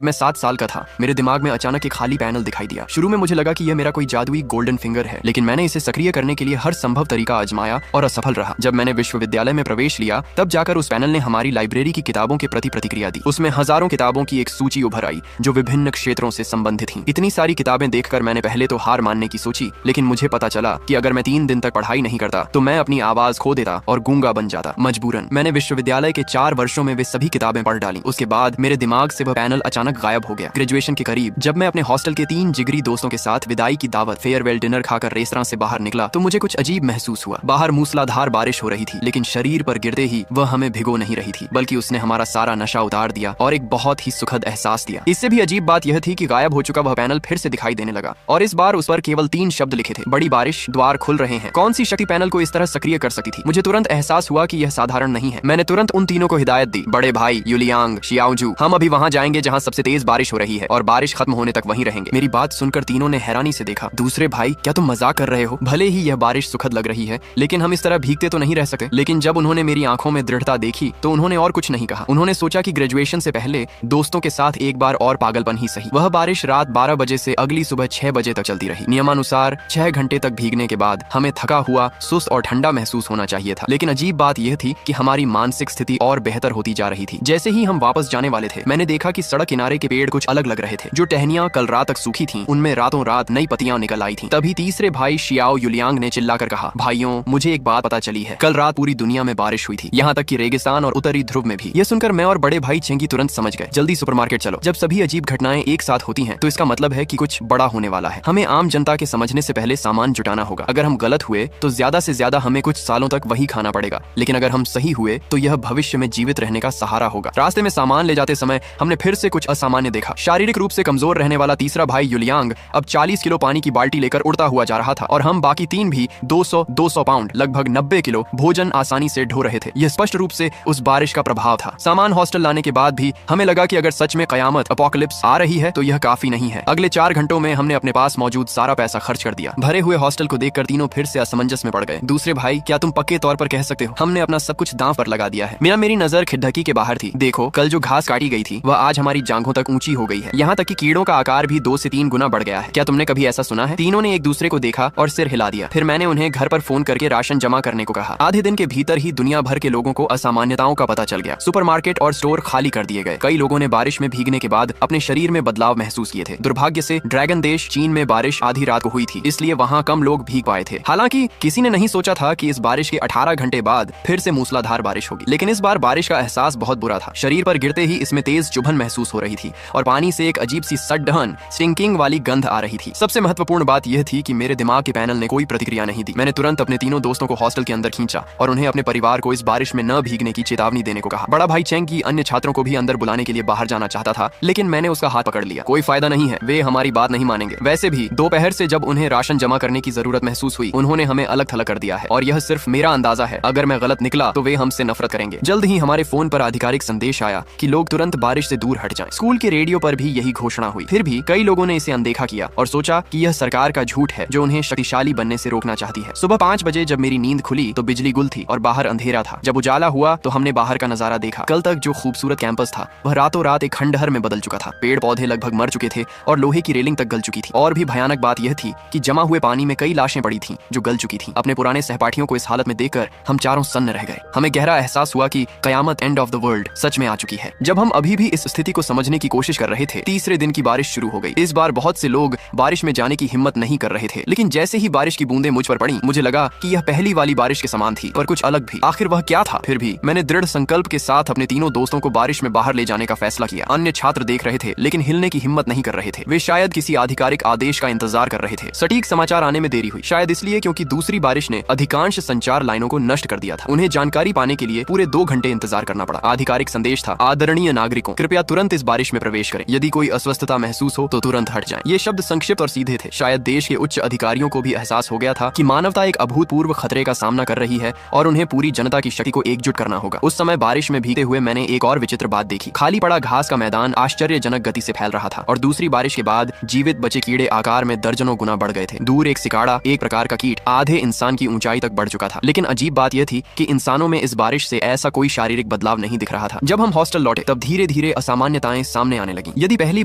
मैं 7 साल का था। मेरे दिमाग में अचानक एक खाली पैनल दिखाई दिया। शुरू में मुझे लगा कि यह मेरा कोई जादुई गोल्डन फिंगर है, लेकिन मैंने इसे सक्रिय करने के लिए हर संभव तरीका आजमाया और असफल रहा। जब मैंने विश्वविद्यालय में प्रवेश लिया, तब जाकर उस पैनल ने हमारी लाइब्रेरी की किताबों के प्रति प्रतिक्रिया दी। उसमें हजारों किताबों की एक सूची उभर आई जो विभिन्न क्षेत्रों से संबंधित थी। इतनी सारी किताबें देखकर मैंने पहले तो हार मानने की सोची, लेकिन मुझे पता चला कि अगर मैं 3 दिन तक पढ़ाई नहीं करता तो मैं अपनी आवाज खो देता और गूंगा बन जाता। मजबूरन मैंने विश्वविद्यालय के 4 वर्षों में वे सभी किताबें पढ़ डाली। उसके बाद मेरे दिमाग से वह पैनल अचानक गायब हो गया। ग्रेजुएशन के करीब जब मैं अपने हॉस्टल के 3 जिगरी दोस्तों के साथ विदाई की दावत फेयरवेल डिनर खाकर रेस्तरां से बाहर निकला तो मुझे कुछ अजीब महसूस हुआ। बाहर मूसलाधार बारिश हो रही थी, लेकिन शरीर पर गिरते ही वह हमें भिगो नहीं रही थी, बल्कि उसने हमारा सारा नशा उतार दिया और एक बहुत ही सुखद एहसास दिया। इससे भी अजीब बात यह थी कि गायब हो चुका वह पैनल फिर से दिखाई देने लगा और इस बार उस पर केवल 3 शब्द लिखे थे, बड़ी बारिश, द्वार खुल रहे हैं। कौन सी शक्ति पैनल को इस तरह सक्रिय कर सकती थी? मुझे तुरंत एहसास हुआ कि यह साधारण नहीं है। मैंने तुरंत उन तीनों को हिदायत दी, बड़े भाई यूलियांग, शियाओजू, हम अभी वहां जाएंगे जहां सबसे तेज बारिश हो रही है और बारिश खत्म होने तक वहीं रहेंगे। मेरी बात सुनकर तीनों ने हैरानी से देखा। दूसरे भाई, क्या तुम मजाक कर रहे हो? भले ही यह बारिश सुखद लग रही है, लेकिन हम इस तरह भीगते तो नहीं रह सकते। लेकिन जब उन्होंने मेरी आंखों में दृढ़ता देखी तो उन्होंने और कुछ नहीं कहा। उन्होंने सोचा कि ग्रेजुएशन से पहले दोस्तों के साथ एक बार और पागलपन ही सही। वह बारिश रात 12 बजे से अगली सुबह 6 बजे तक चलती रही। नियमानुसार 6 घंटे तक भीगने के बाद हमें थका हुआ, सुस्त और ठंडा महसूस होना चाहिए था, लेकिन अजीब बात यह थी कि हमारी मानसिक स्थिति और बेहतर होती जा रही थी। जैसे ही हम वापस जाने वाले थे, मैंने देखा कि सड़क किनारे के पेड़ कुछ अलग लग रहे थे। जो टहनियां कल रात तक सूखी थीं, उनमें रातों रात नई पत्तियां निकल आई थीं। तभी तीसरे भाई शियाओ यूलियांग ने चिल्लाकर कहा, भाइयों, मुझे एक बात पता चली है। कल रात पूरी दुनिया में बारिश हुई थी, यहाँ तक कि रेगिस्तान और उत्तरी ध्रुव में भी। यह सुनकर मैं और बड़े भाई चेंगी तुरंत समझ गए, जल्दी सुपरमार्केट चलो। जब सभी अजीब घटनाएं एक साथ होती हैं, तो इसका मतलब है कि कुछ बड़ा होने वाला है। हमें आम जनता के समझने से पहले सामान जुटाना होगा। अगर हम गलत हुए तो ज्यादा से ज्यादा हमें कुछ सालों तक वही खाना पड़ेगा, लेकिन अगर हम सही हुए तो यह भविष्य में जीवित रहने का सहारा होगा। रास्ते में सामान ले जाते समय हमने फिर से कुछ असामान्य देखा। शारीरिक रूप से कमजोर रहने वाला तीसरा भाई यूलियांग अब 40 किलो पानी की बाल्टी लेकर उड़ता हुआ जा रहा था और हम बाकी 3 भी 200 पाउंड लगभग 90 किलो भोजन आसानी से ढो रहे थे। यह स्पष्ट रूप से उस बारिश का प्रभाव था। सामान हॉस्टल लाने के बाद भी हमें लगा कि अगर सच में कयामत अपोकलिप्स आ रही है तो यह काफी नहीं है। अगले 4 घंटों में हमने अपने पास मौजूद सारा पैसा खर्च कर दिया। भरे हुए हॉस्टल को देखकर तीनों फिर से असमंजस में पड़ गए। दूसरे भाई, क्या तुम पक्के तौर पर कह सकते हो हमने अपना सब कुछ दांव पर लगा दिया है? मेरी नजर खिड़की के बाहर थी। देखो, कल जो घास काटी गई थी वह आज हमारी जांघों तक ऊंची हो गई है। यहाँ तक कि कीड़ों का आकार भी 2 से 3 गुना बढ़ गया है। क्या तुमने कभी ऐसा सुना है? तीनों ने एक दूसरे को देखा और सिर हिला दिया। फिर मैंने उन्हें घर पर फोन करके राशन जमा करने को कहा। आधे दिन के भीतर ही दुनिया भर के लोगों को असामान्यताओं का पता चल गया। सुपरमार्केट और स्टोर खाली कर दिए गए। कई लोगों ने बारिश में भीगने के बाद अपने शरीर में बदलाव महसूस किए थे। दुर्भाग्य से ड्रैगन देश चीन में बारिश आधी रात को हुई थी, इसलिए वहाँ कम लोग भीग पाए थे। हालांकि किसी ने नहीं सोचा था कि इस बारिश के 18 घंटे बाद फिर से मूसलाधार बारिश होगी। लेकिन इस बार बारिश का एहसास बहुत बुरा था। शरीर पर गिरते ही इसमें तेज चुभन महसूस हो रही थी और पानी से एक अजीब सी सड्डहन स्टिंकिंग वाली गंध आ रही थी। सबसे महत्वपूर्ण बात यह थी कि मेरे दिमाग के पैनल ने कोई प्रतिक्रिया नहीं दी। मैंने तुरंत अपने तीनों दोस्तों को हॉस्टल के अंदर खींचा और उन्हें अपने परिवार को इस बारिश में न भीगने की चेतावनी देने को कहा। बड़ा भाई चेंगी अन्य छात्रों को भी अंदर बुलाने के लिए बाहर जाना चाहता था, लेकिन मैंने उसका हाथ पकड़ लिया। कोई फायदा नहीं है, वे हमारी बात नहीं मानेंगे। वैसे भी दोपहर से जब उन्हें राशन जमा करने की जरूरत महसूस हुई, उन्होंने हमें अलग थलग कर दिया है और यह सिर्फ मेरा अंदाजा है। अगर मैं गलत निकला तो वे हमसे नफरत करेंगे। जल्द ही हमारे फोन पर आधिकारिक संदेश आया कि लोग तुरंत बारिश से दूर हट जाएं। स्कूल के रेडियो पर भी यही घोषणा हुई। फिर भी कई लोगों ने इसे अनदेखा किया और सोचा कि यह सरकार का झूठ है जो उन्हें शक्तिशाली बनने से रोकना चाहती है। सुबह 5 बजे जब मेरी नींद खुली तो बिजली गुल थी और बाहर अंधेरा था। जब उजाला हुआ तो हमने बाहर का नजारा देखा। कल तक जो खूबसूरत कैंपस था वह रातों रात एक खंडहर में बदल चुका था। पेड़ पौधे लगभग मर चुके थे और लोहे की रेलिंग तक गल चुकी थी। और भी भयानक बात यह थी कि जमा हुए पानी में कई लाशें पड़ी थीं जो गल चुकी थीं। अपने पुराने सहपाठियों को इस हालत में देखकर हम चारों सन्न रह गए। हमें गहरा एहसास हुआ कि कयामत, एंड ऑफ द वर्ल्ड, सच में आ चुकी है। जब हम अभी भी इस स्थिति को समझने की कोशिश कर रहे थे, तीसरे दिन की बारिश शुरू हो गई। इस बार बहुत से लोग बारिश में जाने की हिम्मत नहीं कर रहे थे, लेकिन जैसे ही बारिश की बूंदें मुझ पर पड़ी, मुझे लगा कि यह पहली वाली बारिश के समान थी, पर कुछ अलग भी। आखिर वह क्या था? फिर भी मैंने दृढ़ संकल्प के साथ अपने तीनों दोस्तों को बारिश में बाहर ले जाने का फैसला किया। अन्य छात्र देख रहे थे, लेकिन हिलने की हिम्मत नहीं कर रहे थे। वे शायद किसी आधिकारिक आदेश का इंतजार कर रहे थे। सटीक समाचार आने में देरी हुई, शायद इसलिए क्योंकि दूसरी बारिश ने अधिकांश संचार लाइनों को नष्ट कर दिया था। उन्हें जानकारी पाने के लिए पूरे 2 घंटे इंतजार करना पड़ा। आधिकारिक संदेश था, आदरणीय नागरिकों, कृपया तुरंत इस बारिश में प्रवेश करें। यदि कोई अस्वस्थता महसूस हो तो तुरंत हट जाएं। ये शब्द संक्षिप्त और सीधे थे। शायद देश के उच्च अधिकारियों को भी एहसास हो गया था कि मानवता एक अभूतपूर्व खतरे का सामना कर रही है और उन्हें पूरी जनता की शक्ति को एकजुट करना होगा। उस समय बारिश में भीगते हुए मैंने एक और विचित्र बात देखी। खाली पड़ा घास का मैदान आश्चर्यजनक गति से फैल रहा था और दूसरी बारिश के बाद जीवित बचे कीड़े आकार में दर्जनों गुना बढ़ गए थे। दूर एक सिकाड़ा, एक प्रकार का कीट, आधे इंसान की ऊंचाई तक बढ़ चुका था। लेकिन अजीब बात यह थी कि इंसानों में इस बारिश से ऐसा कोई शारीरिक बदलाव नहीं दिख रहा था। जब हम हॉस्टल लौटे तब धीरे धीरे असामान्यताएं सामने आने लगी। यदि पहली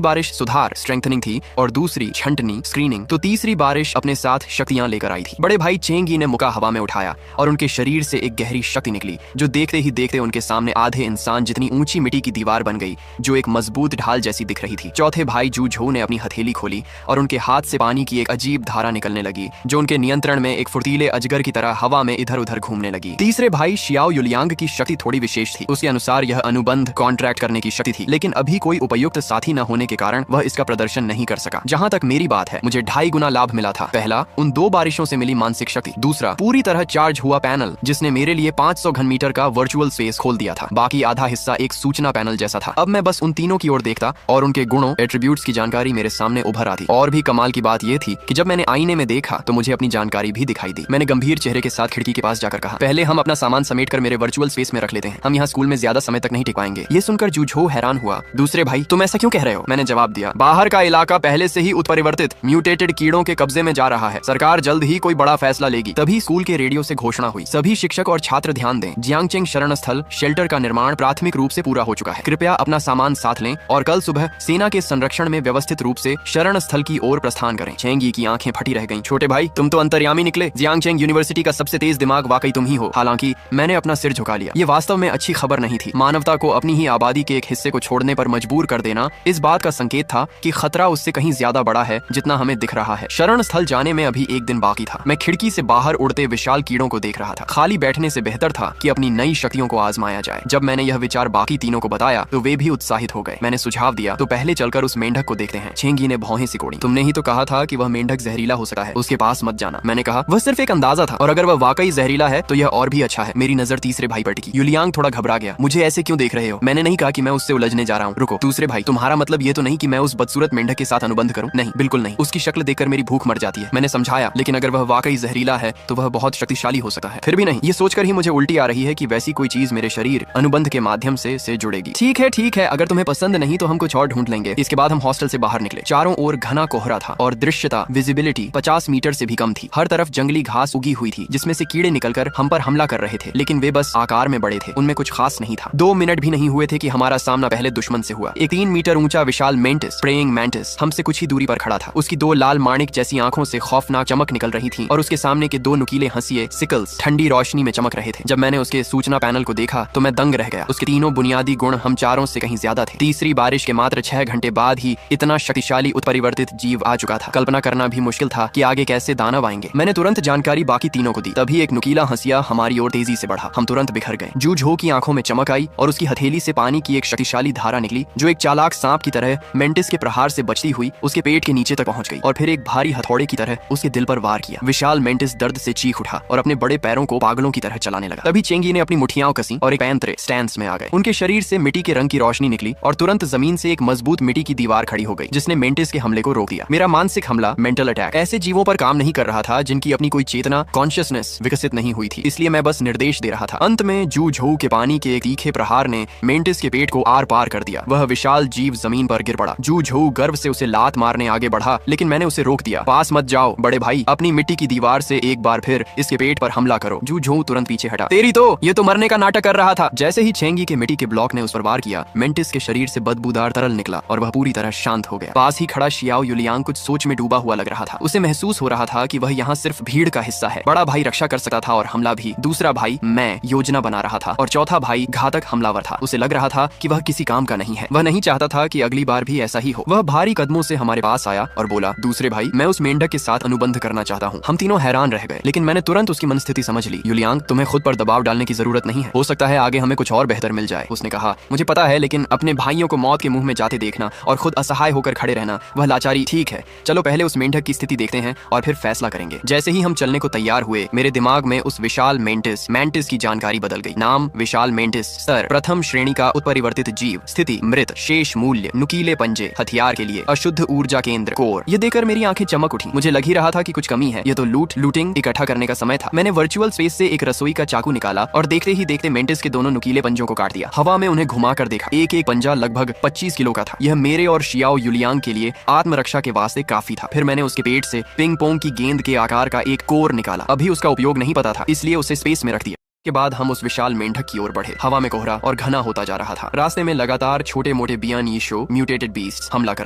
बारिश सुधार स्ट्रेंथनिंग थी और दूसरी छंटनी स्क्रीनिंग, तो तीसरी बारिश अपने साथ शक्तियां लेकर आई थी। बड़े भाई चेंगी ने मुका हवा में उठाया और उनके शरीर से एक गहरी शक्ति निकली जो देखते ही देखते उनके सामने आधे इंसान जितनी ऊंची मिट्टी की दीवार बन गई जो एक मजबूत ढाल जैसी दिख रही थी। चौथे भाई जू झो ने अपनी हथेली खोली और उनके हाथ से पानी की एक अजीब धारा निकलने लगी जो उनके नियंत्रण में एक फुर्तीले अजगर की तरह हवा में इधर उधर घूमने लगी। तीसरे भाई शियाओ युलियांग की शक्ति थोड़ी विशेष थी। उसके अनुसार यह अनुबंध कॉन्ट्रैक्ट करने की शक्ति थी, लेकिन अभी कोई उपयुक्त साथी न होने के कारण वह इसका प्रदर्शन नहीं कर सका। जहां तक मेरी बात है, मुझे 2.5 गुना लाभ मिला था। पहला, उन 2 बारिशों से मिली मानसिक शक्ति। दूसरा, पूरी तरह चार्ज हुआ पैनल जिसने मेरे लिए 500 घन मीटर का वर्चुअल स्पेस खोल दिया था। बाकी आधा हिस्सा एक सूचना पैनल जैसा था। अब मैं बस उन तीनों की ओर देखता और उनके गुणों एट्रीब्यूट्स की जानकारी मेरे सामने उभर आती। और भी कमाल की बात यह थी कि जब मैंने आईने में देखा तो मुझे अपनी जानकारी भी दिखाई दी। मैंने गंभीर चेहरे के साथ खिड़की के पास जाकर कहा, पहले हम अपना सामान समेटकर मेरे वर्चुअल स्पेस में रख लेते हैं। हम यहाँ स्कूल में ज्यादा समय तक नहीं टिक पाएंगे। ये सुनकर जू झो हैरान हुआ। दूसरे भाई, तुम ऐसा क्यों कह रहे हो? मैंने जवाब दिया, बाहर का इलाका पहले से ही उत्परिवर्तित म्यूटेटेड कीड़ों के कब्जे में जा रहा है। सरकार जल्द ही कोई बड़ा फैसला लेगी। तभी स्कूल के रेडियो से घोषणा हुई, सभी शिक्षक और छात्र ध्यान दें, जियांगचेंग शरण स्थल शेल्टर का निर्माण प्राथमिक रूप से पूरा हो चुका है। कृपया अपना सामान साथ लें और कल सुबह सेना के संरक्षण में व्यवस्थित रूप से शरण स्थल की ओर प्रस्थान करें। चेंगी की आंखें फटी रह गईं। छोटे भाई, तुम तो अंतर्यामी निकले। जियांगचेंग यूनिवर्सिटी का सबसे तेज दिमाग वाकई तुम ही हो। हालांकि मैंने अपना सिर झुका लिया। ये वास्तव में अच्छी खबर नहीं थी। मानवता को अपनी ही आबादी के एक हिस्से को छोड़ने पर मजबूर कर देना इस बात का संकेत था कि खतरा उससे कहीं ज्यादा बड़ा है जितना हमें दिख रहा है। शरण स्थल जाने में अभी 1 दिन बाकी था। मैं खिड़की से बाहर उड़ते विशाल कीड़ों को देख रहा था। खाली बैठने से बेहतर था कि अपनी नई शक्तियों को आजमाया जाए। जब मैंने यह विचार बाकी तीनों को बताया तो वे भी उत्साहित हो गए। मैंने सुझाव दिया, तो पहले चलकर उस मेंढक को देखते हैं। चेंगी ने भौहें सिकोड़ी। तुमने ही तो कहा था कि वह मेंढक जहरीला हो सकता है, उसके पास मत जाना। मैंने कहा, वह सिर्फ एक अंदाजा था और अगर वह वाकई जहरीला है तो यह और भी अच्छा है। मेरी नजर तीसरे भाई पर टिकी। युलियांग थोड़ा घबरा गया। मुझे ऐसे क्यों देख रहे हो? मैंने नहीं कहा कि मैं उससे उलझने जा रहा हूँ। रुको दूसरे भाई, तुम्हारा मतलब ये तो नहीं कि मैं उस बदसूरत मेंढक के साथ अनुबंध करूं? नहीं, बिल्कुल नहीं। उसकी शक्ल देखकर मेरी भूख मर जाती है। मैंने समझाया, लेकिन अगर वह वाकई जहरीला है तो वह बहुत शक्तिशाली हो सकता है। फिर भी नहीं, ये सोचकर ही मुझे उल्टी आ रही है कि वैसी कोई चीज मेरे शरीर अनुबंध के माध्यम से जुड़ेगी। ठीक है, अगर तुम्हें पसंद नहीं तो हम कुछ और ढूंढ लेंगे। इसके बाद हम हॉस्टल से बाहर निकले। चारों ओर घना कोहरा था और दृश्यता विजिबिलिटी 50 मीटर से भी कम थी। हर तरफ जंगली घास उगी हुई थी जिसमें से कीड़े निकलकर हम पर हमला कर रहे थे, लेकिन वे बस आकार में बड़े थे। उनमें कुछ खास नहीं था। 2 मिनट भी नहीं हुए थे कि हमारा सामना पहले दुश्मन से हुआ। एक 3 मीटर ऊंचा विशाल मेंटिस, प्रेइंग मैंटिस, हमसे कुछ ही दूरी पर खड़ा था। उसकी 2 लाल माणिक जैसी आंखों से खौफनाक चमक निकल रही थी और उसके सामने के 2 नुकीले हंसिए सिकल्स ठंडी रोशनी में चमक रहे थे। जब मैंने उसके सूचना पैनल को देखा तो मैं दंग रह गया। उसके तीनों बुनियादी गुण हम चारों से कहीं ज्यादा थे। तीसरी बारिश के मात्र 6 घंटे बाद ही इतना शक्तिशाली उत्परिवर्तित जीव आ चुका था। कल्पना करना भी मुश्किल था कि आगे कैसे दानव आएंगे। मैंने तुरंत जानकारी बाकी तीनों को दी। तभी एक नुकीला हंसिया हमारी ओर तेजी से बढ़ा। हम तुरंत बिखर गए। जू झो की आंखों में चमक आई और उसकी हथेली से पानी की एक शक्तिशाली धारा निकली जो एक चालाक सांप की तरह मेंटिस के प्रहार से बचती हुई उसके पेट के नीचे तक पहुंच गई और फिर एक भारी हथौड़े की तरह उसके दिल पर वार किया। विशाल मेंटिस दर्द से चीख उठा और अपने बड़े पैरों को पागलों की तरह चलाने लगा। तभी चेंगी ने अपनी मुठियां कसी और एक पैंतरे स्टैंस में आ गए। उनके शरीर से मिट्टी के रंग की रोशनी निकली और तुरंत जमीन से एक मजबूत मिट्टी की दीवार खड़ी हो गई जिसने मेंटिस के हमले को रोक दिया। मेरा मानसिक हमला, मेंटल अटैक, ऐसे जीवों पर काम नहीं कर रहा था जिनकी अपनी कोई चेतना, कॉन्शियसनेस विकसित नहीं हुई थी, इसलिए मैं बस निर्देश दे रहा था। अंत में जू झो के पानी के एक तीखे प्रहार ने मेंटिस के पेट को आर पार कर दिया। वह विशाल जीव जमीन पर गिर पड़ा। जू झो गर्व से उसे लात मारने आगे बढ़ा, लेकिन मैंने उसे रोक दिया। पास मत जाओ बड़े भाई, अपनी मिट्टी की दीवार से एक बार फिर इसके पेट पर हमला करो। जू झो तुरंत पीछे हटा। तेरी तो ये तो मरने का नाटक कर रहा था। जैसे ही चेंगी के मिट्टी के ब्लॉक ने उस पर वार किया, मेंटिस के शरीर से बदबूदार तरल निकला और वह पूरी तरह शांत हो गया। पास ही खड़ा शियाओ युलियांग कुछ सोच में डूबा हुआ लग रहा था। उसे महसूस हो रहा था कि वह यहाँ सिर्फ भीड़ का हिस्सा है। बड़ा भाई रक्षा कर सकता था और हमला भी। दूसरा भाई, मैं, योजना बना रहा था और चौथा भाई घातक हमलावर था। उसे लग रहा था कि वह किसी काम का नहीं है। वह नहीं चाहता था कि अगली बार भी ऐसा ही हो। वह भारी कदमों से हमारे पास आया और बोला, दूसरे भाई, मैं उस मेंढक के साथ अनुबंध करना चाहता हूँ। हम तीनों हैरान रह गए, लेकिन मैंने तुरंत उसकी मनस्थिति समझ ली। युलियांग, तुम्हें खुद पर दबाव डालने की जरूरत नहीं है। हो सकता है आगे हमें कुछ और बेहतर मिल जाए। उसने कहा, मुझे पता है, लेकिन अपने भाइयों को मौत के मुंह में जाते देखना और खुद असहाय होकर खड़े रहना, वह लाचारी। ठीक है, चलो पहले उस मेंढक की स्थिति देखते हैं और फिर फैसला करेंगे। जैसे ही हम चलने को तैयार हुए, मेरे दिमाग में उस विशाल मैंटिस की जानकारी बदल गई। नाम विशाल मेंटिस, स्तर प्रथम श्रेणी का उत्परिवर्तित जीव, स्थिति मृत, शेष मूल्य, नुकीले पंजे, हथियार के लिए अशुद्ध ऊर्जा केंद्र, कोर। ये देखकर मेरी आंखें चमक उठी। मुझे लग ही रहा था कि कुछ कमी है। ये तो लूटिंग इकट्ठा करने का समय था। मैंने वर्चुअल स्पेस से एक रसोई का चाकू निकाला और देखते ही देखते मेंटिस के दोनों नुकीले पंजों को काट दिया। हवा में उन्हें घुमा कर देखा। एक एक पंजा लगभग 25 किलो का था। यह मेरे और शियाओ युलियांग के लिए आत्मरक्षा के वास्ते काफी था। फिर मैंने उसके पेट से पिंग पोंग की गेंद के आकार का एक कोर निकाला। अभी उसका उपयोग नहीं पता था, इसलिए उसे स्पेस में रख दिया। के बाद हम उस विशाल मेंढक की ओर बढ़े। हवा में कोहरा और घना होता जा रहा था। रास्ते में लगातार छोटे मोटे बियॉन्ड यीशो म्यूटेटेड बीस्ट हमला कर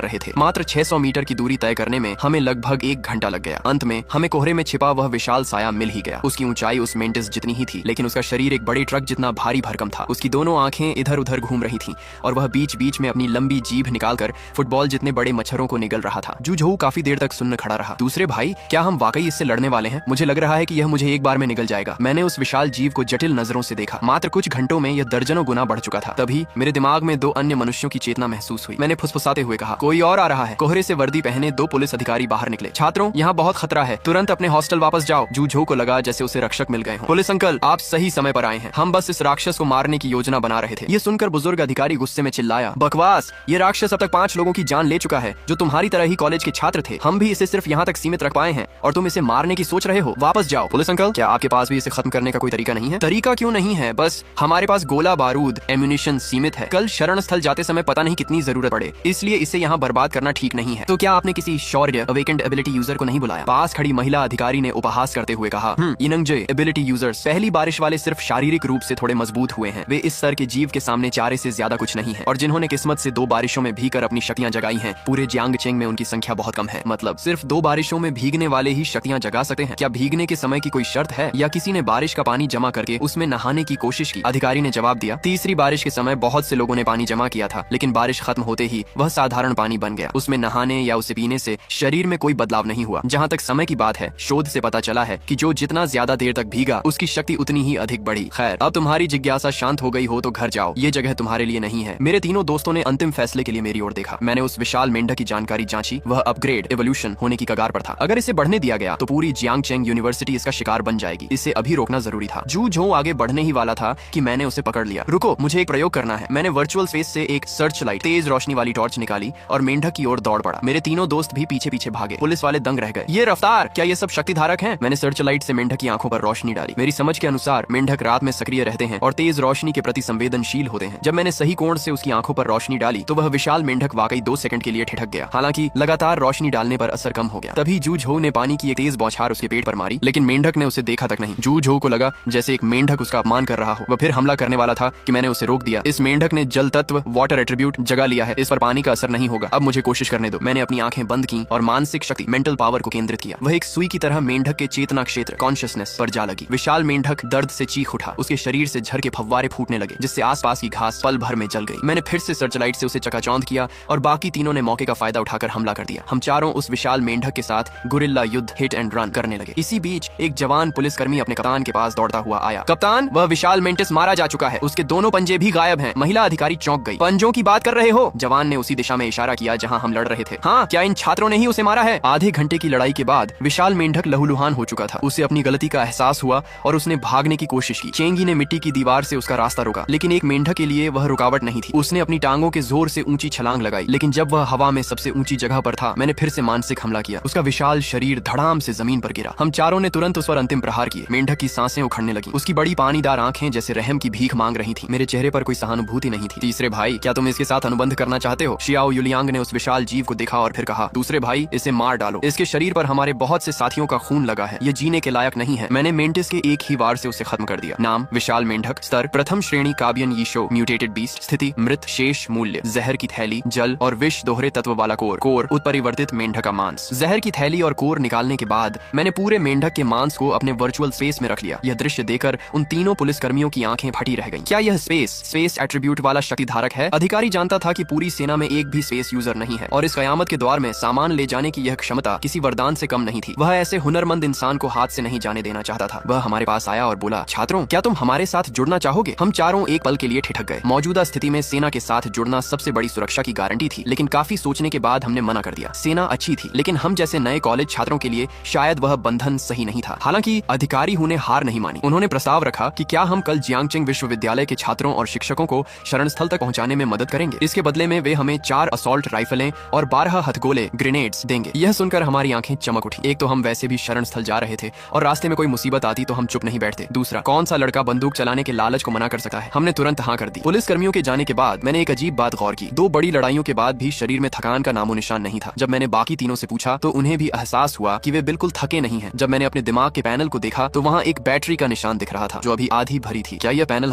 रहे थे। मात्र 600 मीटर की दूरी तय करने में हमें लगभग 1 घंटा लग गया। अंत में हमें कोहरे में छिपा वह विशाल साया मिल ही गया। उसकी ऊंचाई उस मेंटिस जितनी ही थी, लेकिन उसका शरीर एक बड़े ट्रक जितना भारी भरकम था। उसकी दोनों आंखें इधर उधर घूम रही थीं और वह बीच बीच में अपनी लंबी जीभ निकालकर फुटबॉल जितने बड़े मच्छरों को निगल रहा था। जूझऊ काफी देर तक सुनने खड़ा रहा। दूसरे भाई, क्या हम वाकई इससे लड़ने वाले हैं? मुझे लग रहा है कि यह मुझे एक बार में निगल जाएगा। मैंने उस विशाल जीव को जटिल नजरों से देखा। मात्र कुछ घंटों में यह दर्जनों गुना बढ़ चुका था। तभी मेरे दिमाग में 2 अन्य मनुष्यों की चेतना महसूस हुई। मैंने फुसफुसाते हुए कहा, कोई और आ रहा है। कोहरे से वर्दी पहने 2 पुलिस अधिकारी बाहर निकले। छात्रों, यहाँ बहुत खतरा है, तुरंत अपने हॉस्टल वापस जाओ। जूझो को लगा जैसे उसे रक्षक मिल गए हों। पुलिस अंकल, आप सही समय पर आए हैं। हम बस इस राक्षस को मारने की योजना बना रहे थे। ये सुनकर बुजुर्ग अधिकारी गुस्से में चिल्लाया, बकवास! ये राक्षस अब तक 5 लोगों की जान ले चुका है, जो तुम्हारी तरह ही कॉलेज के छात्र थे। हम भी इसे सिर्फ यहाँ तक सीमित रख पाए हैं और तुम इसे मारने की सोच रहे हो। वापस जाओ। पुलिस अंकल, क्या आपके पास भी इसे खत्म करने का कोई तरीका नहीं है? तरीका क्यों नहीं है, बस हमारे पास गोला बारूद एम्यूनिशन सीमित है। कल शरण स्थल जाते समय पता नहीं कितनी जरूरत पड़े, इसलिए इसे यहाँ बर्बाद करना ठीक नहीं है। तो क्या आपने किसी शौर्य अवेकेंड एबिलिटी यूजर को नहीं बुलाया? पास खड़ी महिला अधिकारी ने उपहास करते हुए कहा, इनंगजे एबिलिटी यूजर्स पहली बारिश वाले सिर्फ शारीरिक रूप से थोड़े मजबूत हुए हैं। वे इस स्तर के जीव के सामने चारे से ज्यादा कुछ नहीं है, और जिन्होंने किस्मत से 2 बारिशों में भीगकर अपनी शक्तियां जगाई हैं, पूरे जियांगचेंग में उनकी संख्या बहुत कम है। मतलब सिर्फ 2 बारिशों में भीगने वाले ही शक्तियां जगा सकते हैं। क्या भीगने के समय की कोई शर्त है, या किसी ने बारिश का पानी जमा करके उसमें नहाने की कोशिश की? अधिकारी ने जवाब दिया, तीसरी बारिश के समय बहुत से लोगों ने पानी जमा किया था, लेकिन बारिश खत्म होते ही वह साधारण पानी बन गया। उसमें नहाने या उसे पीने से शरीर में कोई बदलाव नहीं हुआ। जहाँ तक समय की बात है, शोध से पता चला है कि जो जितना ज्यादा देर तक भीगा, उसकी शक्ति उतनी ही अधिक बढ़ी। खैर, अब तुम्हारी जिज्ञासा शांत हो गई हो तो घर जाओ, ये जगह तुम्हारे लिए नहीं है। मेरे तीनों दोस्तों ने अंतिम फैसले के लिए मेरी ओर देखा। मैंने उस विशाल मेंढक की जानकारी जांची। वह अपग्रेड एवोल्यूशन होने की कगार पर था। अगर इसे बढ़ने दिया गया तो पूरी जियांगचेंग यूनिवर्सिटी इसका शिकार बन जाएगी। इसे अभी रोकना जरूरी था। जूझो आगे बढ़ने ही वाला था कि मैंने उसे पकड़ लिया। रुको, मुझे एक प्रयोग करना है। मैंने वर्चुअल स्पेस से एक सर्च लाइट, तेज रोशनी वाली टॉर्च निकाली और मेंढक की ओर दौड़ पड़ा। मेरे तीनों दोस्त भी पीछे पीछे भागे। पुलिस वाले दंग रह गए। ये रफ्तार, क्या ये सब शक्ति धारक हैं? मैंने सर्च लाइट से मेंढक की आंखों पर रोशनी डाली। मेरी समझ के अनुसार मेंढक रात में सक्रिय रहते हैं और तेज रोशनी के प्रति संवेदनशील होते हैं। जब मैंने सही कोण से उसकी आंखों पर रोशनी डाली तो वह विशाल मेंढक वाकई 2 सेकंड के लिए ठिठक गया। हालांकि लगातार रोशनी डालने पर असर कम हो गया। तभी जूझो ने पानी की एक तेज बौछार उसके पेट पर मारी, लेकिन मेंढक ने उसे देखा तक नहीं। जूझो को लगा जैसे एक मेंढक उसका अपमान कर रहा हो। वह फिर हमला करने वाला था कि मैंने उसे रोक दिया। इस मेंढक ने जल तत्व वाटर एट्रीब्यूट जगा लिया है, इस पर पानी का असर नहीं होगा। अब मुझे कोशिश करने दो। मैंने अपनी आंखें बंद की और मानसिक शक्ति मेंटल पावर को केंद्रित किया। वह एक सुई की तरह मेंढक के चेतना क्षेत्र कॉन्शियसनेस पर जा लगी। विशाल मेंढक दर्द से चीख उठा। उसके शरीर से झर के फव्वारे फूटने लगे, जिससे आसपास की घास पल भर में जल गई। मैंने फिर से सर्चलाइट से उसे चकाचौंध किया और बाकी तीनों ने मौके का फायदा उठाकर हमला कर दिया। हम चारों उस विशाल मेंढक के साथ गुरिल्ला युद्ध, हिट एंड रन करने लगे। इसी बीच एक जवान पुलिसकर्मी अपने कप्तान के पास दौड़ता हुआ आया। कप्तान, वह विशाल मेंटिस मारा जा चुका है, उसके दोनों पंजे भी गायब हैं। महिला अधिकारी चौंक गई। पंजों की बात कर रहे हो? जवान ने उसी दिशा में इशारा किया जहां हम लड़ रहे थे। हाँ, क्या इन छात्रों ने ही उसे मारा है? आधे घंटे की लड़ाई के बाद विशाल मेंढक लहूलुहान हो चुका था। उसे अपनी गलती का एहसास हुआ और उसने भागने की कोशिश की। चेंगी ने मिट्टी की दीवार से उसका रास्ता रोका, लेकिन एक मेंढक के लिए वह रुकावट नहीं थी। उसने अपनी टांगों के जोर से ऊंची छलांग लगाई, लेकिन जब वह हवा में सबसे ऊंची जगह पर था, मैंने फिर से मानसिक हमला किया। उसका विशाल शरीर धड़ाम से जमीन पर गिरा। हम चारों ने तुरंत उस पर अंतिम प्रहार किए। मेंढक की सांसें उखड़ने लगी। उसकी बड़ी पानीदार आंखें जैसे रहम की भीख मांग रही थी। मेरे चेहरे पर कोई सहानुभूति नहीं थी। तीसरे भाई, क्या तुम इसके साथ अनुबंध करना चाहते हो? शियाओ युलियांग ने उस विशाल जीव को देखा और फिर कहा, दूसरे भाई, इसे मार डालो। इसके शरीर पर हमारे बहुत से साथियों का खून लगा है, ये जीने के लायक नहीं है। मैंने मेंटिस के एक ही वार से उसे खत्म कर दिया। नाम विशाल मेंढक, स्तर प्रथम श्रेणी काबियन यीशो म्यूटेटेड बीस्ट, स्थिति मृत, शेष मूल्य जहर की थैली, जल और विष दोहरे तत्व वाला कोर उत्परिवर्तित मेंढक का मांस। जहर की थैली और कोर निकालने के बाद मैंने पूरे मेंढक के मांस को अपने वर्चुअल स्पेस में रख लिया। यह दृश्य देखकर उन तीनों पुलिसकर्मियों की आंखें फटी रह गईं। क्या यह स्पेस एट्रीब्यूट वाला शक्ति धारक है? अधिकारी जानता था कि पूरी सेना में एक भी स्पेस यूजर नहीं है और इस कयामत के द्वार में सामान ले जाने की यह क्षमता किसी वरदान से कम नहीं थी। वह ऐसे हुनरमंद इंसान को हाथ से नहीं जाने देना चाहता था। वह हमारे पास आया और बोला, छात्रों, क्या तुम हमारे साथ जुड़ना चाहोगे? हम चारों एक पल के लिए ठिठक गए। मौजूदा स्थिति में सेना के साथ जुड़ना सबसे बड़ी सुरक्षा की गारंटी थी, लेकिन काफी सोचने के बाद हमने मना कर दिया। सेना अच्छी थी, लेकिन हम जैसे नए कॉलेज छात्रों के लिए शायद वह बंधन सही नहीं था। हालांकि अधिकारी ने हार नहीं मानी। उन्होंने प्रस्ताव रखा कि क्या हम कल जियांगचेंग विश्वविद्यालय के छात्रों और शिक्षकों को शरण स्थल तक पहुंचाने में मदद करेंगे। इसके बदले में वे हमें 4 असॉल्ट राइफलें और 12 हथगोले ग्रेनेड्स देंगे। यह सुनकर हमारी आंखें चमक उठी। एक तो हम वैसे भी शरण स्थल जा रहे थे और रास्ते में कोई मुसीबत आती तो हम चुप नहीं बैठते। दूसरा, कौन सा लड़का बंदूक चलाने के लालच को मना कर सकता है? हमने तुरंत हाँ कर दी। पुलिस कर्मियों के जाने के बाद मैंने एक अजीब बात गौर की। 2 बड़ी लड़ाइयों के बाद भी शरीर में थकान का नामो निशान नहीं था। जब मैंने बाकी तीनों से पूछा तो उन्हें भी एहसास हुआ कि वे बिल्कुल थके नहीं हैं। जब मैंने अपने दिमाग के पैनल को देखा तो वहाँ एक बैटरी का निशान दिखा। दिख रहा था जो अभी आधी भरी थी। क्या यह पैनल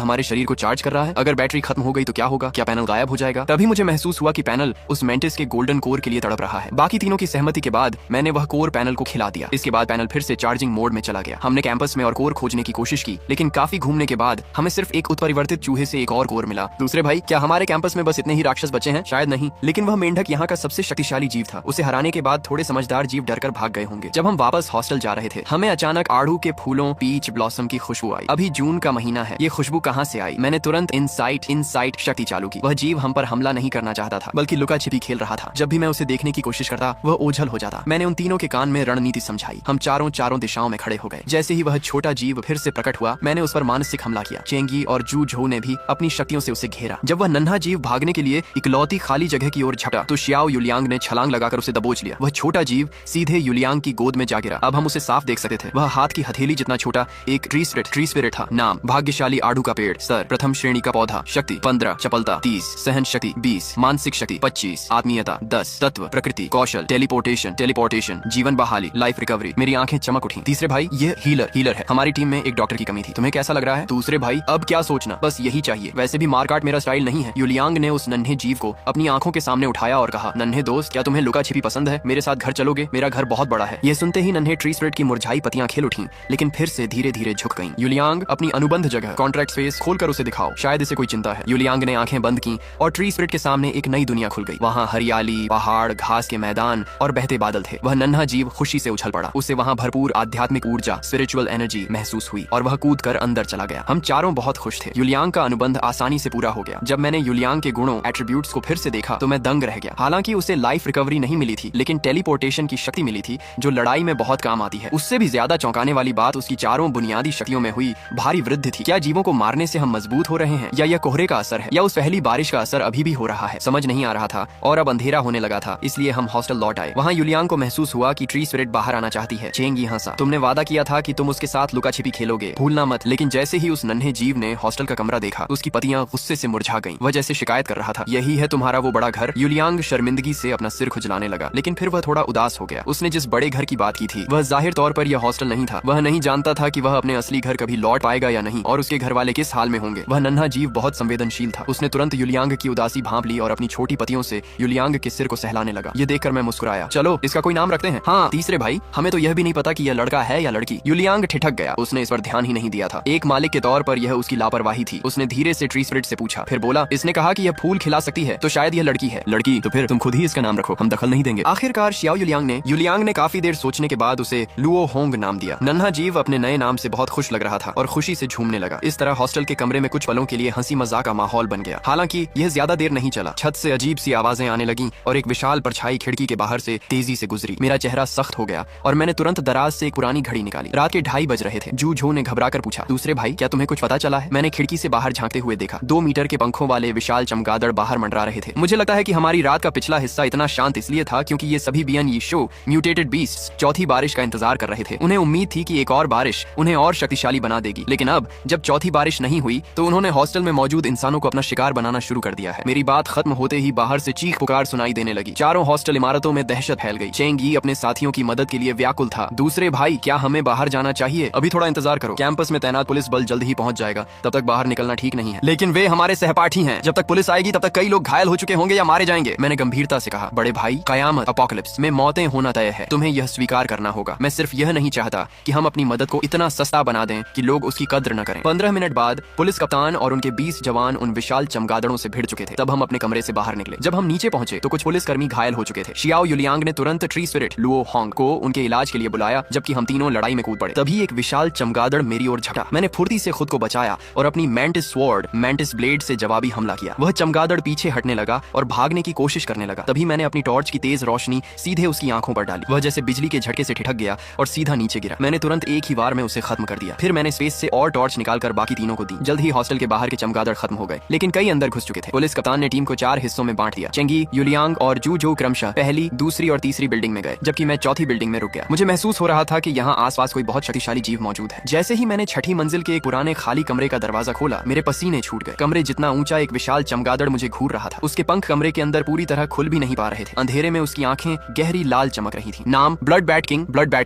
हमारे शरीर को चार्ज कर रहा है? अगर बैटरी खत्म हो गई तो क्या होगा? क्या पैनल गायब हो जाएगा? तभी मुझे महसूस हुआ कि पैनल उस मेंटिस के गोल्डन कोर के लिए तड़प रहा है। बाकी तीनों की सहमति के बाद मैंने वह कोर पैनल को खिला दिया। इसके बाद पैनल फिर से चार्जिंग मोड में चला गया। हमने कैंपस में और कोर खोजने की कोशिश की, लेकिन काफी घूमने के बाद हमें सिर्फ एक उत्परिवर्तित चूहे से एक और कोर मिला। दूसरे भाई, क्या हमारे कैंपस में बस इतने ही राक्षस बचे हैं? शायद नहीं, लेकिन वह मेंढक यहाँ का सबसे शक्तिशाली जीव था। उसे हराने के बाद थोड़े समझदार जीव डरकर भाग गए होंगे। जब हम वापस हॉस्टल जा रहे थे, हमें अचानक आड़ू के फूलों, पीच ब्लॉसम की खुशबू आई। अभी जून का महीना है, ये खुशबू कहाँ से आई? मैंने तुरंत इनसाइट शक्ति चालू की। वह जीव हम पर हमला नहीं करना चाहता था, बल्कि लुका छिपी खेल रहा था। जब भी मैं उसे देखने की कोशिश करता, वह ओझल हो जाता। मैंने उन तीनों के कान में रणनीति समझाई। हम चारों दिशाओं में खड़े हो गए। जैसे ही वह छोटा जीव फिर से प्रकट हुआ, मैंने उस पर मानसिक हमला किया। चेंगी और जू झो ने भी अपनी शक्तियों से उसे घेरा। जब वह नन्हा जीव भागने के लिए इकलौती खाली जगह की ओर झपटा, तो शियाओ युलियांग ने छलांग लगाकर उसे दबोच लिया। वह छोटा जीव सीधे युलियांग की गोद में जा गिरा। अब हम उसे साफ देख सकते थे। वह हाथ की हथेली जितना छोटा एक ट्री स्पिरिट था। नाम भाग्यशाली आड़ू का पेड़। सर प्रथम श्रेणी का पौधा। शक्ति 15, चपलता 30, सहन शक्ति 20, मानसिक शक्ति 25, आत्मीयता 10, तत्व प्रकृति, कौशल, टेलीपोर्टेशन, जीवन बहाली, लाइफ रिकवरी। मेरी आंखें चमक उठी। तीसरे भाई, ये हीलर है। हमारी टीम में एक डॉक्टर की कमी थी। तुम्हें कैसा लग रहा है? दूसरे भाई, अब क्या सोचना, बस यही चाहिए। वैसे भी मारकाट मेरा स्टाइल नहीं है। युलियांग ने उस नन्हे जीव को अपनी आंखों के सामने उठाया और कहा, नन्हे दोस्त, क्या तुम्हें लुका छिपी पसंद है? मेरे साथ घर चलोगे? मेरा घर बहुत बड़ा है। यह सुनते ही नन्हे ट्री स्पिरिट की मुरझाई पत्तियां खिल उठी, लेकिन फिर से धीरे धीरे झुक गईं। युलियांग, अपनी अनुबंध जगह कॉन्ट्रैक्ट स्पेस खोलकर उसे दिखाओ, शायद इसे कोई चिंता है। युलियांग ने आंखें बंद की और ट्री स्पिरिट के सामने एक नई दुनिया खुल गई। वहाँ हरियाली, पहाड़, घास के मैदान और बहते बादल थे। वह नन्हा जीव खुशी से उछल पड़ा। उसे वहाँ भरपूर आध्यात्मिक ऊर्जा, स्पिरिचुअल एनर्जी महसूस हुई और वह कूद कर अंदर चला गया। हम चारों बहुत खुश थे। युलियांग का अनुबंध आसानी से पूरा हो गया। जब मैंने युलियांग के गुणों, एट्रीब्यूट्स को फिर से देखा तो मैं दंग रह गया। हालांकि उसे लाइफ रिकवरी नहीं मिली थी, लेकिन टेलीपोर्टेशन की शक्ति मिली थी, जो लड़ाई में बहुत काम आती है। उससे भी ज्यादा चौंकाने वाली बात उसकी चारों बुनियादी शक्तियों में हुई भारी वृद्धि थी। क्या जीवों को मारने से हम मजबूत हो रहे हैं, या यह कोहरे का असर है, या उस पहली बारिश का असर अभी भी हो रहा है? समझ नहीं आ रहा था और अब अंधेरा होने लगा था, इसलिए हम हॉस्टल लौट आए। वहाँ युलियांग को महसूस हुआ कि ट्री स्पिरिट बाहर आना चाहती है। चेंगी हंसा। तुमने वादा किया था कि तुम उसके साथ लुका छिपी खेलोगे, भूलना मत। लेकिन जैसे ही उस नन्हे जीव ने हॉस्टल का कमरा देखा, उसकी पत्तियां गुस्से से मुरझा गईं। वह जैसे शिकायत कर रहा था, यही है तुम्हारा वो बड़ा घर? युलियांग शर्मिंदगी से अपना सिर खुजलाने लगा, लेकिन फिर वह थोड़ा उदास हो गया। उसने जिस बड़े घर की बात की थी, वह जाहिर तौर पर यह हॉस्टल नहीं था। वह नहीं जानता था कि वह अपने असली घर कभी लौट पाएगा या नहीं, और उसके घर वाले किस हाल में होंगे। वह नन्हा जीव बहुत संवेदनशील था। उसने तुरंत युलियांग की उदासी भांप ली और अपनी छोटी पत्तियों से युलियांग के सिर को सहलाने लगा। ये देखकर मैं मुस्कुराया। चलो इसका कोई नाम रखते हैं। हाँ तीसरे भाई, हमें तो यह भी नहीं पता कि यह लड़का है या लड़की। युलियांग ठिठक गया। उसने इस पर ध्यान ही नहीं दिया था। एक मालिक के तौर पर यह उसकी लापरवाही थी। उसने धीरे से ट्री स्पिरिट से पूछा, फिर बोला, इसने कहा कि यह फूल खिला सकती है, तो शायद यह लड़की है। लड़की? तो फिर तुम खुद ही इसका नाम रखो, हम दखल नहीं देंगे। आखिरकार शियाओ युलियांग ने काफी देर सोचने के बाद उसे लुओ होंग नाम दिया। नन्हा जीव अपने नए नाम से बहुत खुश लग रहा था और खुशी से झूमने लगा। इस तरह हॉस्टल के कमरे में कुछ पलों के लिए हंसी मजाक का माहौल बन गया। हालांकि यह ज्यादा देर नहीं चला। छत से अजीब सी आवाजें आने लगी और एक विशाल परछाई खिड़की के बाहर से तेजी से गुजरी। मेरा चेहरा सख्त हो गया और मैंने तुरंत दराज से एक पुरानी घड़ी निकाली। रात के 2:30 बज रहे थे। जू झो ने घबराकर पूछा, दूसरे भाई, क्या तुम्हें कुछ पता चला है? मैंने खिड़की से बाहर झांकते हुए देखा। 2 मीटर के पंखों वाले विशाल चमगादड़ बाहर मंडरा रहे थे। मुझे लगता है कि हमारी रात का पिछला हिस्सा इतना शांत इसलिए था क्योंकि ये सभी बियन यीशो म्यूटेटेड बीस्ट्स चौथी बारिश का इंतजार कर रहे थे। उन्हें उम्मीद थी कि एक और बारिश उन्हें और शक्तिशाली बना देगी। लेकिन अब जब चौथी बारिश नहीं हुई तो उन्होंने हॉस्टल में मौजूद इंसानों को अपना शिकार बनाना शुरू कर दिया है। मेरी बात खत्म होते ही बाहर से चीख पुकार सुनाई देने लगी। चारों हॉस्टल इमारतों में दहशत फैल गई। चेंगी अपने साथियों की मदद के लिए व्याकुल था। दूसरे भाई, क्या हमें बाहर जाना चाहिए? अभी थोड़ा इंतजार करो, कैंपस में तैनात पुलिस बल जल्द ही पहुंच जाएगा, तब तक बाहर निकलना ठीक नहीं है। लेकिन वे हमारे सहपाठी हैं, जब तक पुलिस आएगी तब तक कई लोग घायल हो चुके होंगे या मारे जाएंगे। मैंने गंभीरता से कहा, बड़े भाई, कयामत अपोकलिप्स में मौतें होना तय है, तुम्हें यह स्वीकार करना होगा। मैं सिर्फ यह नहीं चाहता कि हम अपनी मदद को इतना सस्ता बना दें कि लोग उसकी कद्र न करें। 15 मिनट बाद पुलिस कप्तान और उनके 20 जवान उन विशाल चमगादड़ों से भिड़ चुके थे। तब हम अपने कमरे से बाहर निकले। जब हम नीचे पहुंचे तो कुछ पुलिसकर्मी घायल हो चुके थे। शियाओ युलियांग ने तुरंत ट्री स्पिरिट लुओ होंग को उनके इलाज के लिए बुलाया, जबकि हम तीनों लड़ाई में कूद पड़े। तभी एक विशाल चमगादड़ मेरी ओर झपटा। मैंने फुर्ती से खुद को बचाया और अपनी मैंटिस ब्लेड से जवाबी हमला किया। वह चमगादड़ पीछे हटने लगा और भागने की कोशिश करने लगा। तभी मैंने अपनी टॉर्च की तेज रोशनी सीधे उसकी आंखों पर डाली। वह जैसे बिजली के झटके से ठिठक गया और सीधा नीचे गिरा। मैंने तुरंत एक ही बार में उसे खत्म कर दिया। फिर मैंने स्पेस से और टॉर्च निकालकर बाकी तीनों को दी। जल्द ही हॉस्टल के बाहर के चमगादड़ खत्म हो गए, लेकिन कई अंदर घुस चुके थे। पुलिस कप्तान ने टीम को 4 हिस्सों में बांट दिया। चेंगी, युलियांग और जू झो क्रमशः पहली, दूसरी और तीसरी बिल्डिंग में गए, जबकि मैं चौथी बिल्डिंग में रुक गया। मुझे महसूस हो रहा था कि यहाँ आसपास कोई बहुत शक्तिशाली जीव मौजूद है। जैसे ही मैंने छठी मंजिल के एक पुराने खाली कमरे का दरवाजा खोला, मेरे पसीने छूट गए। कमरे जितना ऊंचा एक विशाल चमगादड़ मुझे घूर रहा था। उसके पंख कमरे के अंदर पूरी तरह खुल भी नहीं पा रहे थे। अंधेरे में उसकी आंखें गहरी लाल चमक रही थी। नाम ब्लड बैट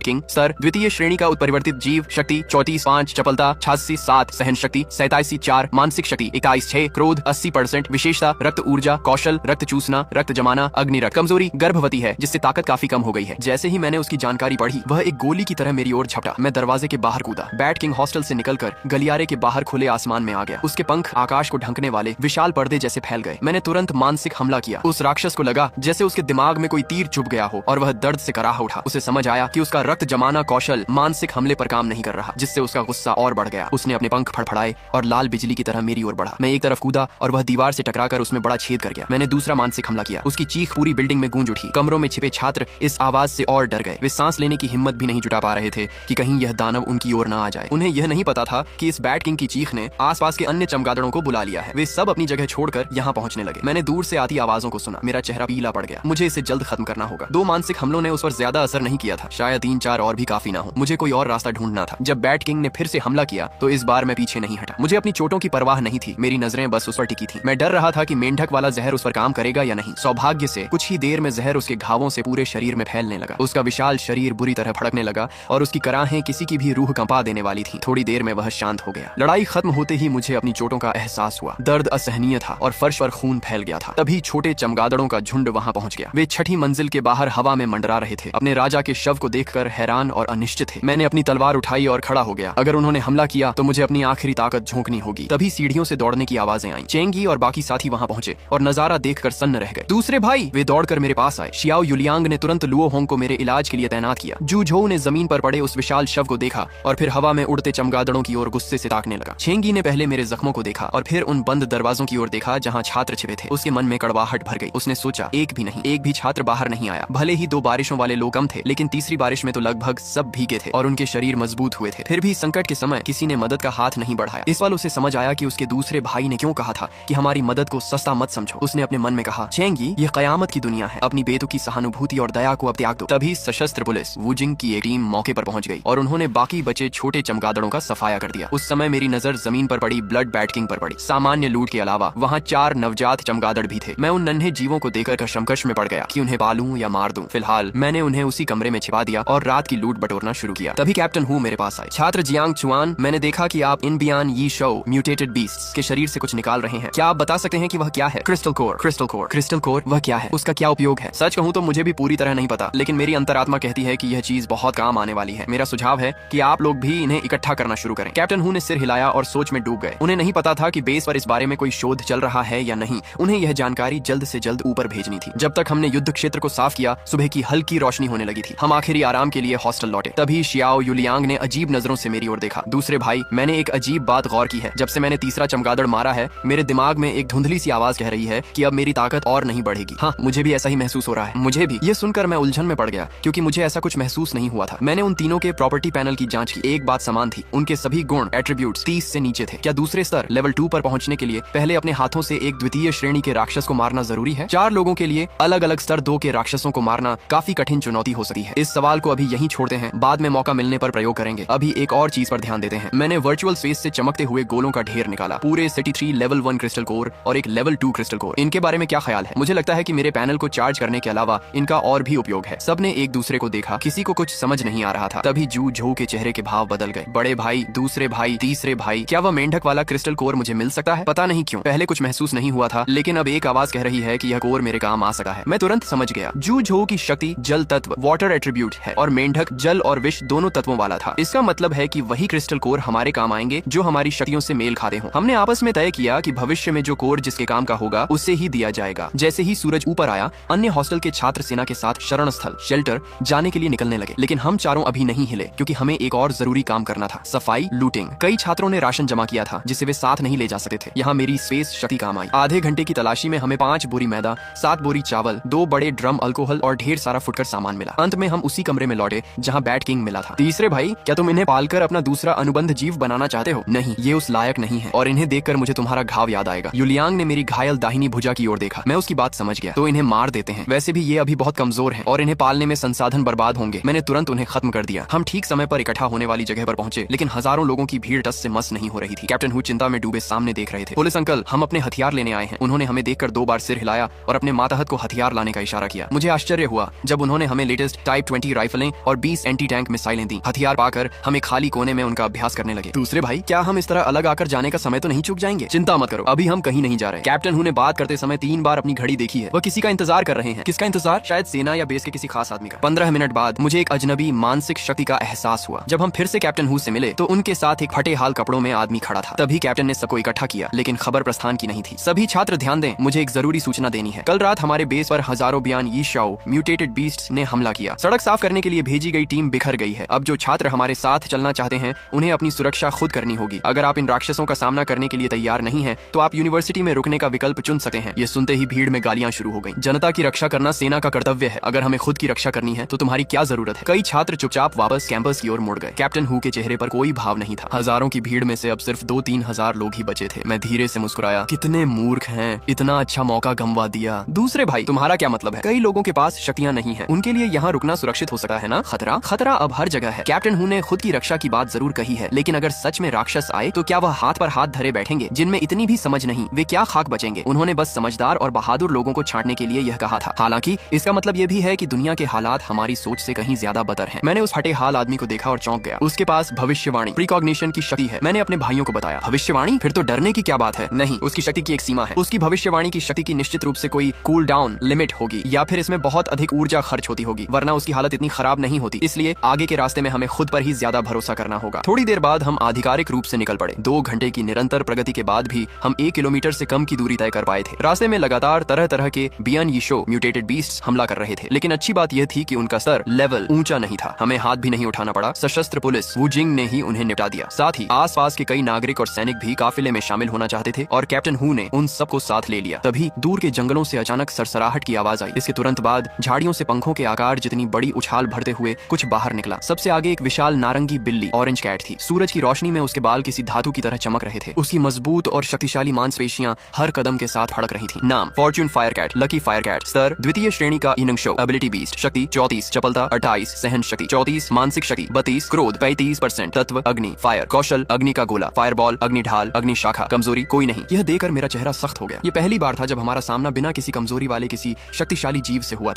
किंग। सर द्वितीय श्रेणी का उत्परिवर्तित जीव। शक्ति 34, 5 चपलता, 86 7 सहन शक्ति, 87 4 मानसिक शक्ति, 21 6 क्रोध, 80% विशेषता, रक्त ऊर्जा, कौशल, रक्त चूसना, रक्त जमाना, अग्नि रक्त, कमजोरी, गर्भवती है जिससे ताकत काफी कम हो गई है। जैसे ही मैंने उसकी जानकारी पढ़ी वह एक गोली की तरह मेरी ओर झपटा। मैं दरवाजे के बाहर कूदा, बैट किंग हॉस्टल से निकलकर गलियारे के बाहर खुले आसमान में आ गया। उसके पंख आकाश को ढंकने वाले विशाल पर्दे जैसे फैल गए। मैंने तुरंत मानसिक हमला किया। उस राक्षस को लगा जैसे उसके दिमाग में कोई तीर चुभ गया हो और वह दर्द से कराह उठा। उसे समझ आया कि उसका रक्त जमाना कौशल मानसिक हमले पर काम नहीं कर रहा, जिससे उसका गुस्सा और बढ़ गया। उसने अपने पंख फड़फड़ाए और लाल बिजली की तरह मेरी ओर बढ़ा। मैं एक तरफ कूदा और वह दीवार से टकराकर उसमें बड़ा छेद कर गया। मैंने दूसरा मानसिक हमला किया। उसकी चीख पूरी बिल्डिंग में गूंज उठी। कमरों में छिपे छात्र इस आवाज से और डर गए। वे सांस लेने की हिम्मत भी नहीं जुटा पा रहे थे कि कहीं यह दानव उनकी ओर न आ जाए। उन्हें यह नहीं पता था कि इस बैट किंग की चीख ने आसपास के अन्य चमगादड़ों को बुला लिया है। वे सब अपनी जगह छोड़कर यहाँ पहुंचने लगे। मैंने दूर से आती आवाजों को सुना। मेरा चेहरा पीला पड़ गया। मुझे इसे जल्द खत्म करना होगा। 2 मानसिक हमलों ने उस पर ज्यादा असर नहीं किया था। शायद 3-4 और भी काफी ना हो। मुझे कोई और रास्ता ढूंढना था। जब बैट किंग ने फिर से हमला किया तो इस बार मैं पीछे नहीं हटा। मुझे अपनी चोटों की परवाह नहीं थी। मेरी नजरें बस उस पर टिकी थी। मैं डर रहा था कि मेंढक वाला जहर उस पर काम करेगा या नहीं। सौभाग्य से कुछ ही देर में जहर उसके घावों से पूरे शरीर में फैलने लगा। उसका विशाल शरीर बुरी तरह फड़कने लगा और उसकी कराहें किसी की भी रूह कंपा देने वाली थी। थोड़ी देर में वह शांत हो गया। लड़ाई खत्म होते ही मुझे अपनी चोटों का एहसास हुआ। दर्द असहनीय था और फर्श पर खून फैल गया था। तभी छोटे चमगादड़ों का झुंड वहां पहुंच गया। वे 6ठी मंजिल के बाहर हवा में मंडरा रहे थे, अपने राजा के शव को देखकर हैरान और अनिश्चित थे। मैंने अपनी तलवार उठाई और खड़ा हो गया। अगर उन्होंने हमला किया तो मुझे अपनी आखिरी ताकत झोंकनी होगी। तभी सीढ़ियों से दौड़ने की आवाजें आईं। चेंगी और बाकी साथी वहां पहुंचे और नजारा देखकर सन्न रह गए। दूसरे भाई, वे दौड़कर मेरे पास आए। शियाओ युलियांग ने तुरंत लुओ होंग को मेरे इलाज के लिए तैनात किया। जू झोउ ने जमीन पर पड़े उस विशाल शव को देखा और फिर हवा में उड़ते चमगादड़ों की ओर गुस्से से ताकने लगा। छेंगी ने पहले मेरे जख्मों को देखा और फिर उन बंद दरवाजों की ओर देखा जहां छात्र छिपे थे। उसके मन में कड़वाहट भर गई। उसने सोचा, एक भी छात्र बाहर नहीं आया। भले ही 2 बारिशों वाले लोग कम थे, लेकिन तीसरी बारिश में तो लगभग सब भीगे थे और उनके शरीर मजबूत हुए थे। फिर भी संकट के समय किसी ने मदद का हाथ नहीं बढ़ाया। इस पल उसे समझ आया कि उसके दूसरे भाई ने क्यों कहा था कि हमारी मदद को सस्ता मत समझो। उसने अपने मन में कहा, चेंगी, ये कयामत की दुनिया है। अपनी बेतुकी सहानुभूति और दया को अब त्याग दो। तभी सशस्त्र पुलिस वुजिंग की एक टीम मौके पर पहुंच गई और उन्होंने बाकी बचे छोटे चमगादड़ों का सफाया कर दिया। उस समय मेरी नजर जमीन पर पड़ी ब्लड बैट किंग पर पड़ी। सामान्य लूट के अलावा वहाँ 4 नवजात चमगादड़ भी थे। मैं उन नन्हे जीवों को देखकर कशमकश में पड़ गया कि उन्हें पालूं या मार दूं। फिलहाल मैंने उन्हें उसी कमरे में छिपा दिया और रात की लूट बटोरना शुरू किया। तभी कैप्टन हु मेरे पास आए। छात्र जियांग चुआन, मैंने देखा कि आप इन बियान यी शो म्यूटेटेड बीस्ट्स के शरीर से कुछ निकाल रहे हैं। क्या आप बता सकते हैं कि वह क्या है? Crystal core. क्रिस्टल कोर वह क्या है? उसका क्या उपयोग है? सच कहूं तो मुझे भी पूरी तरह नहीं पता, लेकिन मेरी अंतरात्मा कहती है कि यह चीज बहुत काम आने वाली है। मेरा सुझाव है कि आप लोग भी इन्हें इकट्ठा करना शुरू करें। कैप्टन हु ने सिर हिलाया और सोच में डूब गए। उन्हें नहीं पता था कि बेस पर इस बारे में कोई शोध चल रहा है या नहीं। उन्हें यह जानकारी जल्द से जल्द ऊपर भेजनी थी। जब तक हमने युद्ध क्षेत्र को साफ किया, सुबह की हल्की रोशनी होने लगी थी। हम आखिरी आराम के लिए हॉस्टल लौटे। तभी शियाओ युलियांग ने अजीब नजरों से मेरी ओर देखा। दूसरे भाई, मैंने एक अजीब बात गौर की है। जब से मैंने तीसरा चमगादड़ मारा है, मेरे दिमाग में एक धुंधली सी आवाज कह रही है कि अब मेरी ताकत और नहीं बढ़ेगी। हाँ, मुझे भी ऐसा ही महसूस हो रहा है। मुझे भी। ये सुनकर मैं उलझन में पड़ गया क्योंकि मुझे ऐसा कुछ महसूस नहीं हुआ था। मैंने उन तीनों के प्रॉपर्टी पैनल की जांच की। एक बात समान थी, उनके सभी गुण एट्रीब्यूट्स 30 से नीचे थे। क्या दूसरे स्तर लेवल 2 पर पहुंचने के लिए पहले अपने हाथों से एक द्वितीय श्रेणी के राक्षस को मारना जरूरी है? 4 लोगों के लिए अलग अलग स्तर 2 के राक्षसों को मारना काफी कठिन चुनौती हो सकती है। इस सवाल को अभी यहीं छोड़ते हैं, बाद में मौका मिलने पर प्रयोग करेंगे। अभी एक और चीज पर ध्यान देते हैं। मैंने वर्चुअल स्पेस से चमकते हुए गोलों का ढेर निकाला। पूरे सिटी 3 लेवल 1 क्रिस्टल कोर और एक लेवल 2 क्रिस्टल कोर। इनके बारे में क्या ख्याल है? मुझे लगता है कि मेरे पैनल को चार्ज करने के अलावा इनका और भी उपयोग है। सबने एक दूसरे को देखा, किसी को कुछ समझ नहीं आ रहा था। तभी जू झोउ के चेहरे के भाव बदल गए। बड़े भाई, दूसरे भाई, तीसरे भाई, क्या वह मेंढक वाला क्रिस्टल कोर मुझे मिल सकता है? पता नहीं क्यों पहले कुछ महसूस नहीं हुआ था, लेकिन अब एक आवाज कह रही है कि यह कोर मेरे काम आ सकता है। मैं तुरंत समझ गया। जू झोउ की शक्ति जल तत्व वाटर एट्रीब्यूट है और मेंढक जल और विष दोनों तत्वों वाला था। इसका मतलब है कि वही क्रिस्टल कोर हमारे काम आएंगे जो हमारी शक्तियों से मेल खाते हों। हमने आपस में तय किया कि भविष्य में जो कोर जिसके काम का होगा उसे ही दिया जाएगा। जैसे ही सूरज ऊपर आया, अन्य हॉस्टल के छात्र सेना के साथ शरण स्थल शेल्टर जाने के लिए निकलने लगे, लेकिन हम चारों अभी नहीं हिले क्योंकि हमें एक और जरूरी काम करना था, सफाई लूटिंग। कई छात्रों ने राशन जमा किया था जिसे वे साथ नहीं ले जा सकते थे। यहाँ मेरी स्पेस शक्ति काम आई। आधे घंटे की तलाशी में हमें 5 बोरी मैदा, 7 बोरी चावल, 2 बड़े ड्रम अल्कोहल और ढेर सारा फुटकर सामान मिला। अंत में हम उसी कमरे में लौटे जहाँ बैट किंग मिला था। तीसरे भाई, क्या तुम इन्हें पालकर अपना दूसरा अनुबंध जीव बनाना चाहते हो? नहीं, ये उस लायक नहीं है और इन्हें देखकर मुझे तुम्हारा घाव याद आएगा। युलियांग ने मेरी घायल दाहिनी भुजा की ओर देखा। मैं उसकी बात समझ गया। तो इन्हें मार देते हैं। वैसे भी ये अभी बहुत कमजोर हैं और इन्हें पालने में संसाधन बर्बाद होंगे। मैंने तुरंत उन्हें खत्म कर दिया। हम ठीक समय पर इकट्ठा होने वाली जगह पर पहुंचे, लेकिन हजारों लोगों की भीड़ टस से मस नहीं हो रही थी। कैप्टन हु चिंता में डूबे सामने देख रहे थे। पुलिस अंकल, हम अपने हथियार लेने आए हैं। उन्होंने हमें देखकर 2 बार सिर हिलाया और अपने मातहत को हथियार लाने का इशारा किया। मुझे आश्चर्य हुआ जब उन्होंने हमें लेटेस्ट टाइप 20 राइफलें और 20 एंटी टैंक मिसाइलें दी। हथियार पाकर हमें खाली कोने कोने में उनका अभ्यास करने लगे। दूसरे भाई, क्या हम इस तरह अलग आकर जाने का समय तो नहीं चूक जाएंगे? चिंता मत करो, अभी हम कहीं नहीं जा रहे। कैप्टन हु ने बात करते समय 3 बार अपनी घड़ी देखी है। वह किसी का इंतजार कर रहे हैं। किसका इंतजार? शायद सेना या बेस के किसी खास आदमी का। 15 मिनट बाद मुझे एक अजनबी मानसिक शक्ति का एहसास हुआ। जब हम फिर से कैप्टन हु से मिले तो उनके साथ एक फटे हाल कपड़ों में आदमी खड़ा था। तभी कैप्टन ने सबको इकट्ठा किया, लेकिन खबर प्रस्थान की नहीं थी। सभी छात्र ध्यान दें, मुझे एक जरूरी सूचना देनी है। कल रात हमारे बेस पर हजारों बियान यी शाओ म्यूटेटेड बीस्ट्स ने हमला किया। सड़क साफ करने के लिए भेजी गई टीम बिखर गई है। अब जो छात्र हमारे साथ चलना चाहते हैं उन्हें अपनी सुरक्षा खुद करनी होगी। अगर आप इन राक्षसों का सामना करने के लिए तैयार नहीं हैं, तो आप यूनिवर्सिटी में रुकने का विकल्प चुन सकते हैं। ये सुनते ही भीड़ में गालियां शुरू हो गईं। जनता की रक्षा करना सेना का कर्तव्य है। अगर हमें खुद की रक्षा करनी है तो तुम्हारी क्या जरूरत है? कई छात्र चुपचाप वापस कैंपस की ओर मुड़ गए। कैप्टन हु के चेहरे पर कोई भाव नहीं था। हजारों की भीड़ में से अब सिर्फ 2-3 हजार लोग ही बचे थे। मैं धीरे से मुस्कुराया। कितने मूर्ख हैं, इतना अच्छा मौका गंवा दिया। दूसरे भाई, तुम्हारा क्या मतलब है? कई लोगों के पास शक्तियां नहीं है, उनके लिए यहाँ रुकना सुरक्षित हो सकता है ना? खतरा अब हर जगह है। कैप्टन हु ने खुद की रक्षा की बात जरूर कही है, लेकिन अगर सच में राक्षस आए तो क्या वह हाथ पर हाथ धरे बैठेंगे? जिनमें इतनी भी समझ नहीं, वे क्या खाक बचेंगे? उन्होंने बस समझदार और बहादुर लोगों को छांटने के लिए यह कहा था। हालांकि इसका मतलब यह भी है कि दुनिया के हालात हमारी सोच से कहीं ज्यादा बदतर हैं। मैंने उस फटे हाल आदमी को देखा और चौंक गया। उसके पास भविष्यवाणी प्रीकॉग्निशन की शक्ति है। मैंने अपने भाइयों को बताया। भविष्यवाणी? फिर तो डरने की क्या बात है? नहीं, उसकी शक्ति की एक सीमा है। उसकी भविष्यवाणी की शक्ति की निश्चित रूप से कोई कूल डाउन लिमिट होगी, या फिर इसमें बहुत अधिक ऊर्जा खर्च होती होगी, वरना उसकी हालत इतनी खराब नहीं होती। इसलिए आगे के रास्ते में हमें खुद पर ही ज्यादा भरोसा करना होगा। थोड़ी देर बाद हम आधिकारिक रूप से निकल पड़े। 2 घंटे की निरंतर प्रगति के बाद भी हम 1 किलोमीटर से कम की दूरी तय कर पाए थे। रास्ते में लगातार तरह तरह के बियान यी शो म्यूटेटेड बीस्ट्स हमला कर रहे थे, लेकिन अच्छी बात यह थी कि उनका स्तर लेवल ऊंचा नहीं था। हमें हाथ भी नहीं उठाना पड़ा। सशस्त्र पुलिस वू जिंग ने ही उन्हें निपटा दिया। साथ ही आसपास के कई नागरिक और सैनिक भी काफिले में शामिल होना चाहते थे और कैप्टन हु ने उन सबको साथ ले लिया। तभी दूर के जंगलों से अचानक सरसराहट की आवाज आई। इसके तुरंत बाद झाड़ियों से पंखों के आकार जितनी बड़ी उछाल भरते हुए कुछ बाहर निकला। सबसे आगे एक विशाल नारंगी बिल्ली ऑरेंज कैट थी। सूरज की रोशनी में उसके बाल किसी धातु की तरह चमक रहे थे। उसकी मजबूत और शक्तिशाली मांसपेशियां हर कदम के साथ फड़क रही थी। नाम fortune fire cat, lucky fire cat. स्तर द्वितीय श्रेणी का इनंग शो। Ability beast. शक्ति 34, चपलता 28, सहन शक्ति 34, मानसिक शक्ति 32, क्रोध 35%, तत्व अग्नि फायर, कौशल अग्नि का गोला, फायरबॉल, अग्नि ढाल, अग्नि शाखा। कमजोरी कोई नहीं। यह देखकर मेरा चेहरा सख्त हो गया। ये पहली बार था जब हमारा सामना बिना किसी कमजोरी वाले किसी शक्तिशाली जीव से हुआ था।